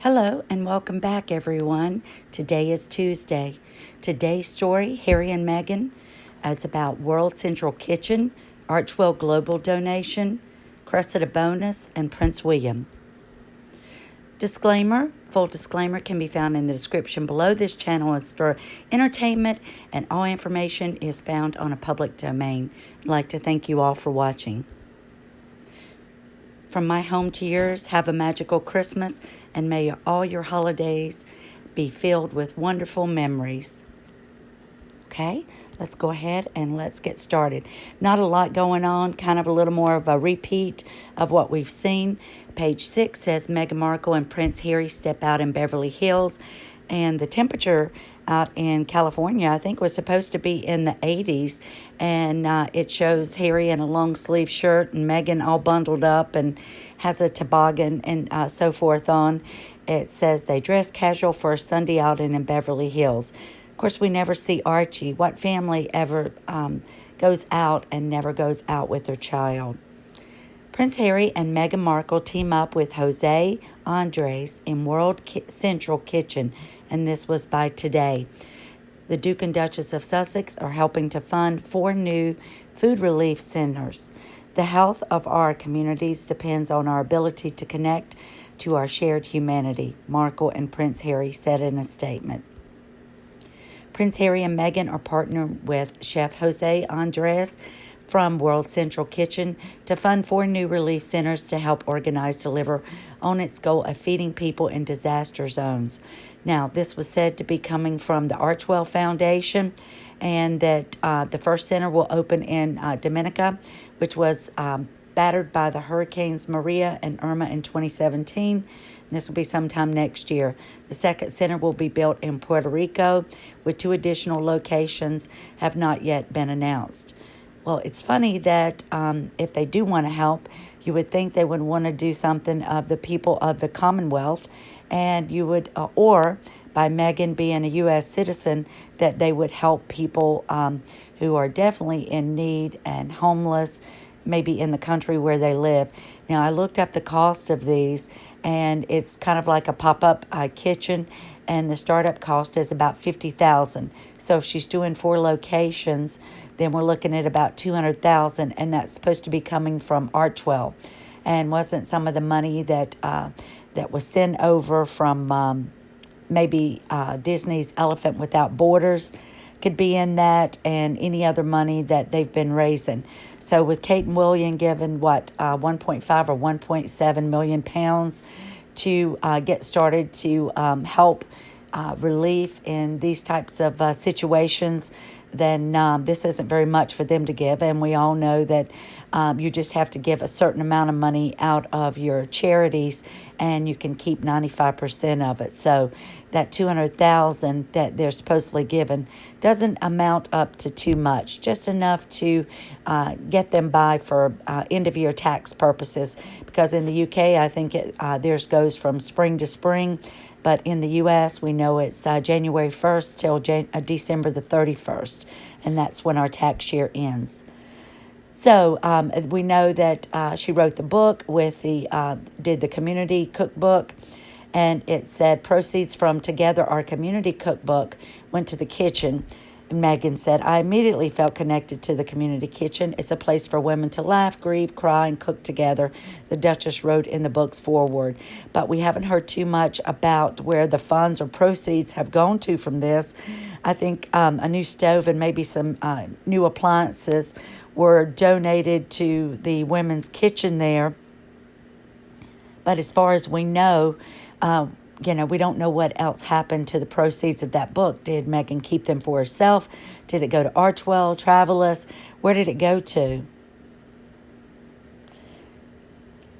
Hello and welcome back, everyone. Today is Tuesday. Today's story, Harry and Meghan, is about World Central Kitchen, Archewell Global Donation, Cressida Bonas, and Prince William. Disclaimer, full disclaimer can be found in the description below. This channel is for entertainment and all information is found on a public domain. I'd like to thank you all for watching. From my home to yours, have a magical Christmas, and may all your holidays be filled with wonderful memories. Okay, let's go ahead and let's get started. Not a lot going on, kind of a little more of a repeat of what we've seen. Page 6 says Meghan Markle and Prince Harry step out in Beverly Hills, and the temperature out in California, I think, was supposed to be in the 80s, and it shows Harry in a long sleeve shirt and Meghan all bundled up and has a toboggan and so forth on. It says they dress casual for a Sunday outing in Beverly Hills. Of course, we never see Archie. What family ever goes out and never goes out with their child? Prince Harry and Meghan Markle team up with Jose Andres in World Central Kitchen, and this was by today. The Duke and Duchess of Sussex are helping to fund 4 new food relief centers. The health of our communities depends on our ability to connect to our shared humanity, Markle and Prince Harry said in a statement. Prince Harry and Meghan are partnering with Chef Jose Andres from World Central Kitchen to fund 4 new relief centers to help organize deliver on its goal of feeding people in disaster zones. Now, this was said to be coming from the Archewell Foundation, and that the first center will open in Dominica, which was battered by the hurricanes Maria and Irma in 2017. And this will be sometime next year. The second center will be built in Puerto Rico, with 2 additional locations have not yet been announced. Well, it's funny that if they do want to help, you would think they would want to do something of the people of the Commonwealth, and you would, or by Meghan being a U.S. citizen, that they would help people who are definitely in need and homeless, maybe in the country where they live. Now, I looked up the cost of these, and it's kind of like a pop-up kitchen, and the startup cost is about $50,000. So if she's doing 4 locations, then we're looking at about $200,000, and that's supposed to be coming from Archewell. And wasn't some of the money that that was sent over from maybe Disney's Elephant Without Borders could be in that, and any other money that they've been raising. So with Kate and William given 1.5 or 1.7 million pounds to get started to help relief in these types of situations, then this isn't very much for them to give. And we all know that you just have to give a certain amount of money out of your charities, and you can keep 95% of it. So that $200,000 that they're supposedly given doesn't amount up to too much, just enough to get them by for end-of-year tax purposes. Because in the UK, I think theirs goes from spring to spring. But in the U.S., we know it's January 1st till December the 31st, and that's when our tax year ends. So we know that she wrote the book with did the community cookbook, and it said proceeds from Together Our Community Cookbook went to the kitchen. And Meghan said, I immediately felt connected to the community kitchen. It's a place for women to laugh, grieve, cry, and cook together, the Duchess wrote in the book's foreword. But we haven't heard too much about where the funds or proceeds have gone to from this. I think a new stove and maybe some new appliances were donated to the women's kitchen there. But as far as we know, we don't know what else happened to the proceeds of that book. Did Meghan keep them for herself? Did it go to Archewell, Travelers? Where did it go to?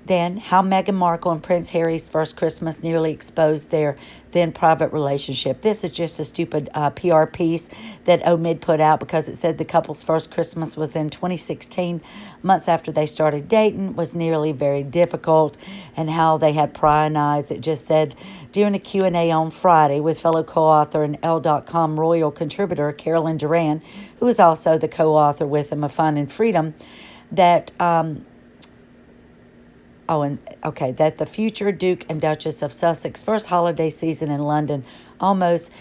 Then, how Meghan Markle and Prince Harry's first Christmas nearly exposed their then private relationship. This is just a stupid PR piece that Omid put out because it said the couple's first Christmas was in 2016, months after they started dating, was nearly very difficult, and how they had prying eyes. It just said, during a Q&A on Friday with fellow co-author and Elle.com royal contributor Carolyn Duran, who is also the co-author with him of Finding Freedom, that Oh, and okay, that the future Duke and Duchess of Sussex first holiday season in London almost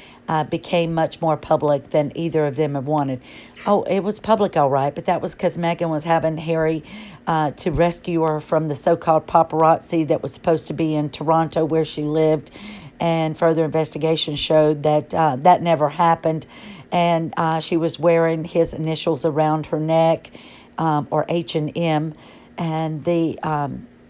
became much more public than either of them had wanted. Oh, it was public, all right, but that was because Meghan was having Harry to rescue her from the so-called paparazzi that was supposed to be in Toronto where she lived. And further investigation showed that that never happened. And she was wearing his initials around her neck, or H&M, and the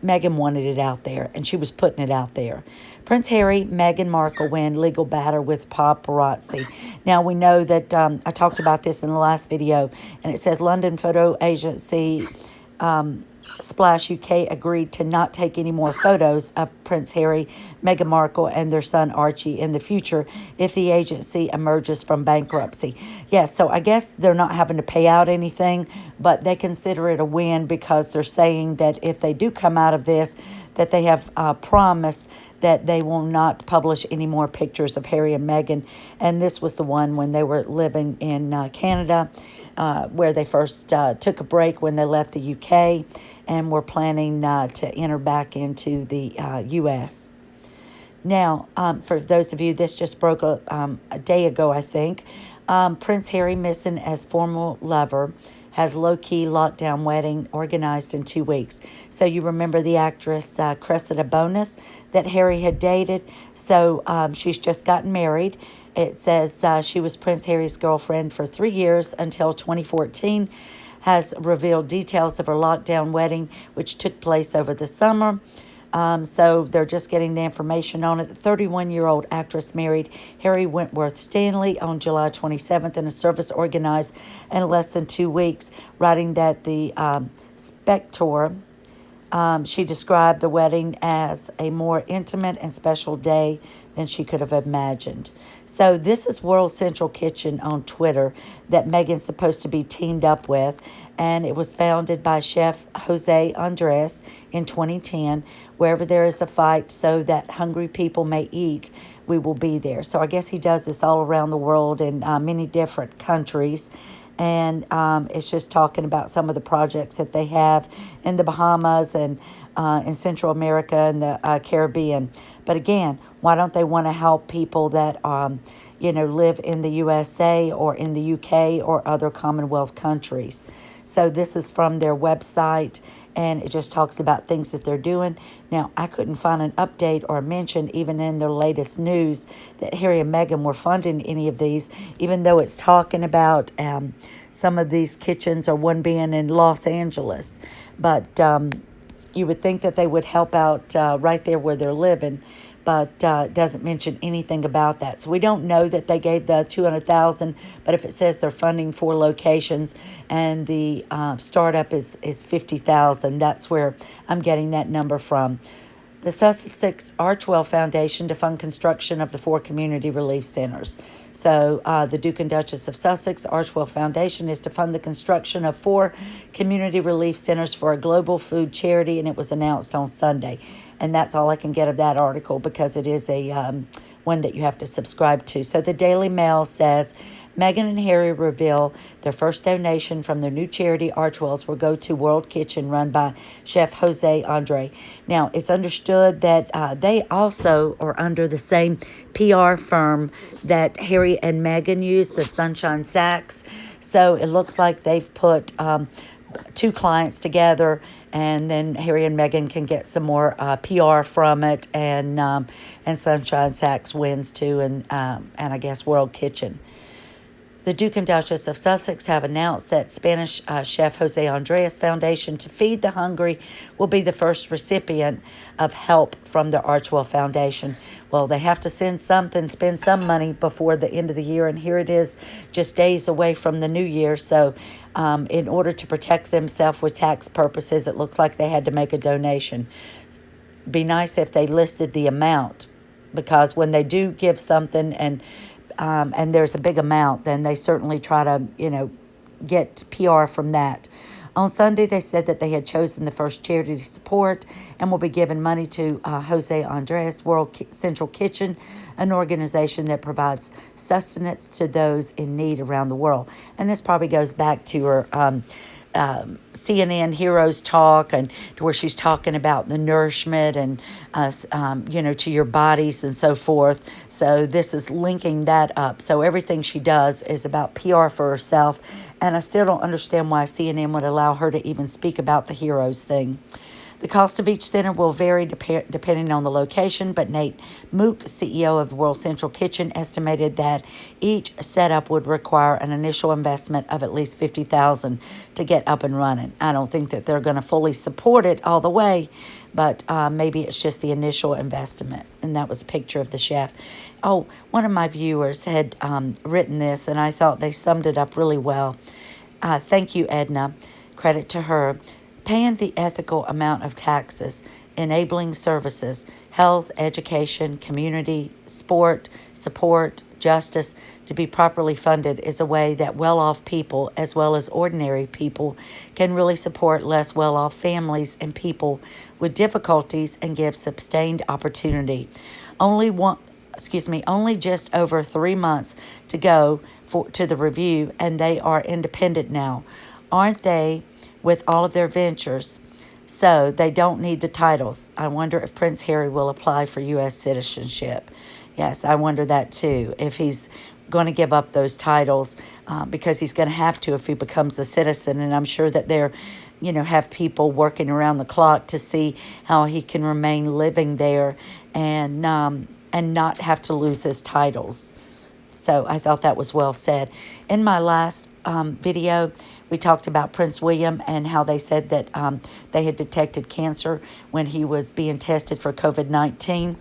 Meghan wanted it out there, and she was putting it out there. Prince Harry, Meghan Markle win legal battle with paparazzi. Now, we know that I talked about this in the last video, and it says London photo agency Splash UK agreed to not take any more photos of Prince Harry, Meghan Markle, and their son Archie in the future if the agency emerges from bankruptcy. Yes, so I guess they're not having to pay out anything, but they consider it a win because they're saying that if they do come out of this, that they have promised that they will not publish any more pictures of Harry and Meghan. And this was the one when they were living in Canada, where they first took a break when they left the UK and were planning to enter back into the U.S. Now, for those of you, this just broke a day ago, I think. Prince Harry missing as former lover has low-key lockdown wedding organized in 2 weeks. So you remember the actress Cressida Bonas that Harry had dated. So she's just gotten married. It says she was Prince Harry's girlfriend for 3 years until 2014, has revealed details of her lockdown wedding, which took place over the summer. So they're just getting the information on it. The 31-year-old actress married Harry Wentworth Stanley on July 27th in a service organized in less than 2 weeks, writing that the Spectator, she described the wedding as a more intimate and special day than she could have imagined. So this is World Central Kitchen on Twitter that Meghan's supposed to be teamed up with, and it was founded by Chef Jose Andres in 2010. Wherever there is a fight so that hungry people may eat, we will be there. So I guess he does this all around the world in many different countries. And it's just talking about some of the projects that they have in the Bahamas and in Central America and the Caribbean. But again, why don't they want to help people that, live in the USA or in the UK or other Commonwealth countries? So this is from their website, and it just talks about things that they're doing. Now, I couldn't find an update or a mention, even in their latest news, that Harry and Meghan were funding any of these, even though it's talking about some of these kitchens, or one being in Los Angeles. But you would think that they would help out right there where they're living, but it doesn't mention anything about that. So we don't know that they gave the $200,000, but if it says they're funding 4 locations and the startup is $50,000, that's where I'm getting that number from. The Sussex Archewell Foundation to fund construction of the 4 community relief centers. So the Duke and Duchess of Sussex Archewell Foundation is to fund the construction of 4 community relief centers for a global food charity, and it was announced on Sunday. And that's all I can get of that article because it is a one that you have to subscribe to. So the Daily Mail says, Meghan and Harry reveal their first donation from their new charity Archewell's will go to World Kitchen, run by Chef Jose Andre. Now, it's understood that they also are under the same PR firm that Harry and Meghan use, the Sunshine Sachs. So it looks like they've put 2 clients together, and then Harry and Meghan can get some more PR from it, and Sunshine Sachs wins too, and I guess World Kitchen. The Duke and Duchess of Sussex have announced that Spanish chef Jose Andres Foundation to Feed the Hungry will be the first recipient of help from the Archewell Foundation. Well, they have to spend some money before the end of the year, and here it is, just days away from the new year. So in order to protect themselves with tax purposes, it looks like they had to make a donation. Be nice if they listed the amount, because when they do give something and there's a big amount, then they certainly try to, get PR from that. On Sunday, they said that they had chosen the first charity to support and will be giving money to Jose Andres World Central Kitchen, an organization that provides sustenance to those in need around the world. And this probably goes back to her CNN Heroes Talk, and to where she's talking about the nourishment and to your bodies and so forth. So this is linking that up. So everything she does is about PR for herself, and I still don't understand why CNN would allow her to even speak about the Heroes thing. The cost of each center will vary depending on the location, but Nate Mook, CEO of World Central Kitchen, estimated that each setup would require an initial investment of at least $50,000 to get up and running. I don't think that they're going to fully support it all the way, but maybe it's just the initial investment. And that was a picture of the chef. Oh, one of my viewers had written this, and I thought they summed it up really well. Thank you, Edna. Credit to her. Paying the ethical amount of taxes, enabling services, health, education, community, sport, support, justice to be properly funded is a way that well-off people, as well as ordinary people, can really support less well-off families and people with difficulties and give sustained opportunity. Only just over 3 months to go to the review, and they are independent now. Aren't they, with all of their ventures? So they don't need the titles. I wonder if Prince Harry will apply for U.S. citizenship. Yes, I wonder that too, if he's going to give up those titles, because he's going to have to if he becomes a citizen. And I'm sure that they're, have people working around the clock to see how he can remain living there and not have to lose his titles. So I thought that was well said. In my last video, we talked about Prince William and how they said that they had detected cancer when he was being tested for COVID-19.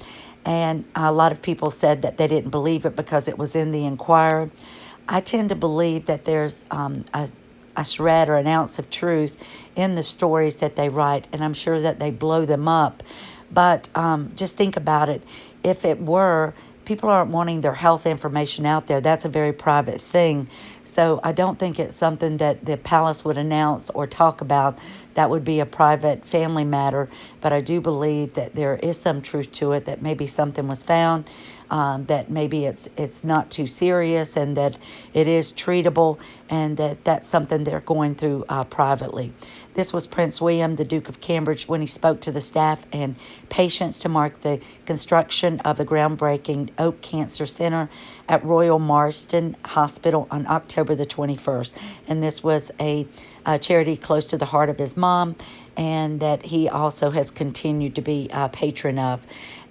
And a lot of people said that they didn't believe it because it was in the Inquirer. I tend to believe that there's a shred or an ounce of truth in the stories that they write, and I'm sure that they blow them up. But just think about it. If it were, people aren't wanting their health information out there. That's a very private thing. So I don't think it's something that the palace would announce or talk about. That would be a private family matter. But I do believe that there is some truth to it, that maybe something was found, that maybe it's not too serious, and that it is treatable, and that that's something they're going through privately. This was Prince William, the Duke of Cambridge, when he spoke to the staff and patients to mark the construction of the groundbreaking Oak Cancer Center at Royal Marsden Hospital on October the 21st. And this was a charity close to the heart of his mom, and that he also has continued to be a patron of.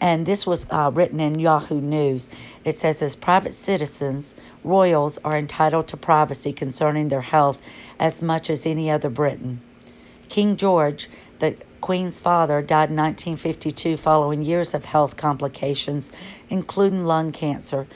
And this was written in Yahoo News. It says, as private citizens, royals are entitled to privacy concerning their health as much as any other Briton. King George, the Queen's father, died in 1952 following years of health complications, including lung cancer.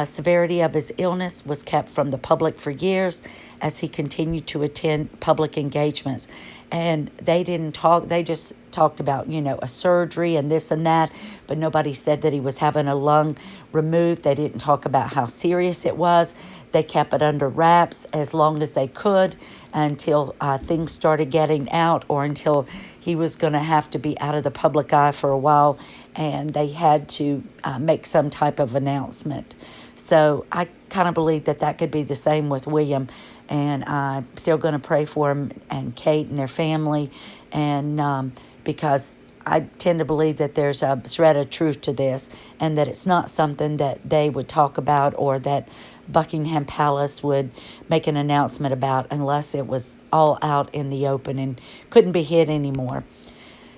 Severity of his illness was kept from the public for years as he continued to attend public engagements. And they didn't talk, they just talked about, a surgery and this and that, but nobody said that he was having a lung removed. They didn't talk about how serious it was. They kept it under wraps as long as they could until things started getting out, or until he was going to have to be out of the public eye for a while, and they had to make some type of announcement. So I kind of believe that that could be the same with William, and I'm still going to pray for him and Kate and their family, and because I tend to believe that there's a shred of truth to this, and that it's not something that they would talk about or that Buckingham Palace would make an announcement about unless it was all out in the open and couldn't be hid anymore.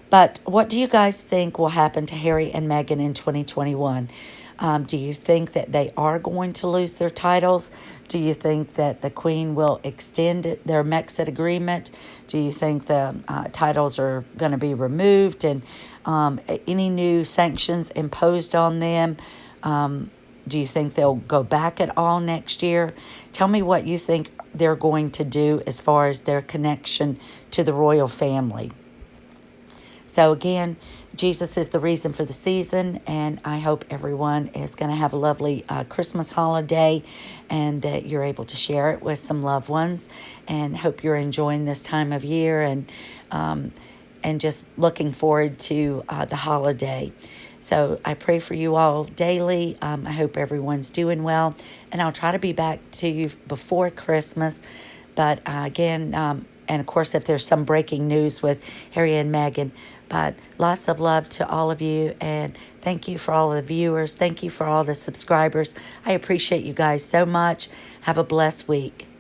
But what do you guys think will happen to Harry and Meghan in 2021? Do you think that they are going to lose their titles? Do you think that the Queen will extend their Brexit agreement? Do you think the titles are going to be removed, and any new sanctions imposed on them? Do you think they'll go back at all next year? Tell me what you think they're going to do as far as their connection to the royal family. So again, Jesus is the reason for the season, and I hope everyone is going to have a lovely Christmas holiday, and that you're able to share it with some loved ones, and hope you're enjoying this time of year, and just looking forward to the holiday. So I pray for you all daily. I hope everyone's doing well, and I'll try to be back to you before Christmas. But again, and of course, if there's some breaking news with Harry and Meghan. But lots of love to all of you, and thank you for all the viewers. Thank you for all the subscribers. I appreciate you guys so much. Have a blessed week.